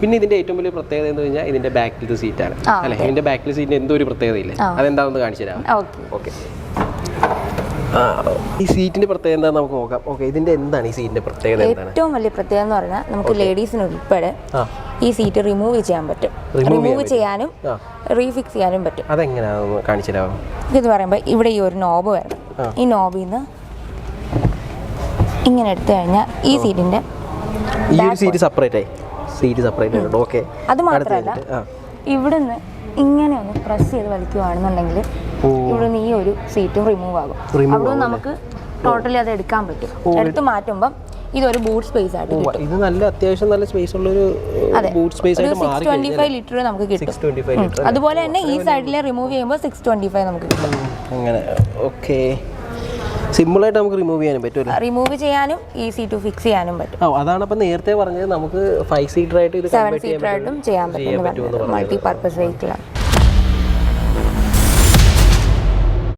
പിന്നെ ഇതിന്റെ ഏറ്റവും വലിയ പ്രത്യേകത എന്ന് പറഞ്ഞാൽ ഇതിന്റെ ബാക്കിലത്തെ സീറ്റാണ് അല്ലേ? ഇതിന്റെ ബാക്കിലെ സീറ്റിന് എന്തോ ഒരു പ്രത്യേകതയില്ലേ? അതെന്താണെന്ന് കാണിച്ചു തരാം. ഓക്കെ. ഈ സീറ്റിന്റെ പ്രത്യേകത എന്താ നമുക്ക് നോക്കാം. ഓക്കെ, ഇതിന്റെ എന്താണ് ഈ സീറ്റിന്റെ പ്രത്യേകത? ഏറ്റവും വലിയ പ്രത്യേകത എന്ന് പറഞ്ഞാൽ നമുക്ക് ലേഡീസിന് ഉൾപ്പെടെ ഈ സീറ്റ് റിമൂവ് ചെയ്യാൻ പറ്റും. റിമൂവ് ചെയ്യാനും റീഫിക്സ് ചെയ്യാനും പറ്റും. അതെങ്ങനെയാണെന്ന് കാണിച്ചു തരാമോ? ഇതെന്ന് പറയുമ്പോൾ ഇവിടെ ഈ ഒരു നോബ് വരണം. ഈ നോബിൽ നിന്ന് ഇങ്ങനെ എടുത്തു കഴിഞ്ഞാൽ ഈ സീറ്റിന്റെ ഈ ഒരു സീറ്റ് സെപ്പറേറ്റ് ആയി. ഓക്കെ, അത് മാത്രമല്ല ഇവിടുന്ന് ഇങ്ങനെ ഒന്ന് പ്രസ് ചെയ്ത് വലിക്കുകയാണെന്നുണ്ടെങ്കിൽ ഇവിടുന്ന് ഈ ഒരു സീറ്റും റിമൂവ് ആകും. അവിടെ നമുക്ക് ടോട്ടലി അത് എടുക്കാൻ പറ്റും. എടുത്ത് മാറ്റുമ്പോൾ ഇതൊരു ബൂട്ട് സ്പേസ് ആയിട്ട് കിട്ടും. ഇത് നല്ല അത്യാവശ്യം നല്ല സ്പേസ് ഉള്ള ഒരു ബൂട്ട് സ്പേസ് ആയിട്ട് മാറി. 625 ലിറ്റർ നമുക്ക് കിട്ടും. അതുപോലെ തന്നെ ഈ സൈഡിലെ റിമൂവ് ചെയ്യുമ്പോൾ 625 നമുക്ക് കിട്ടും. അങ്ങനെ ഓക്കെ, സിമ്പിളായിട്ട് നമുക്ക് റിമൂവ് ചെയ്യാനും പറ്റുമല്ലോ. റിമൂവ് ചെയ്യാനും ഈസി ടു ഫിക്സ് ചെയ്യാനും പറ്റും. അതാണ് അപ്പം നേരത്തെ പറഞ്ഞത് നമുക്ക് 5 സീറ്റർ ആയിട്ട് 7 സീറ്റർ ആയിട്ടും ചെയ്യാൻ പറ്റും. Multi purpose വെഹിക്കിളാണ്.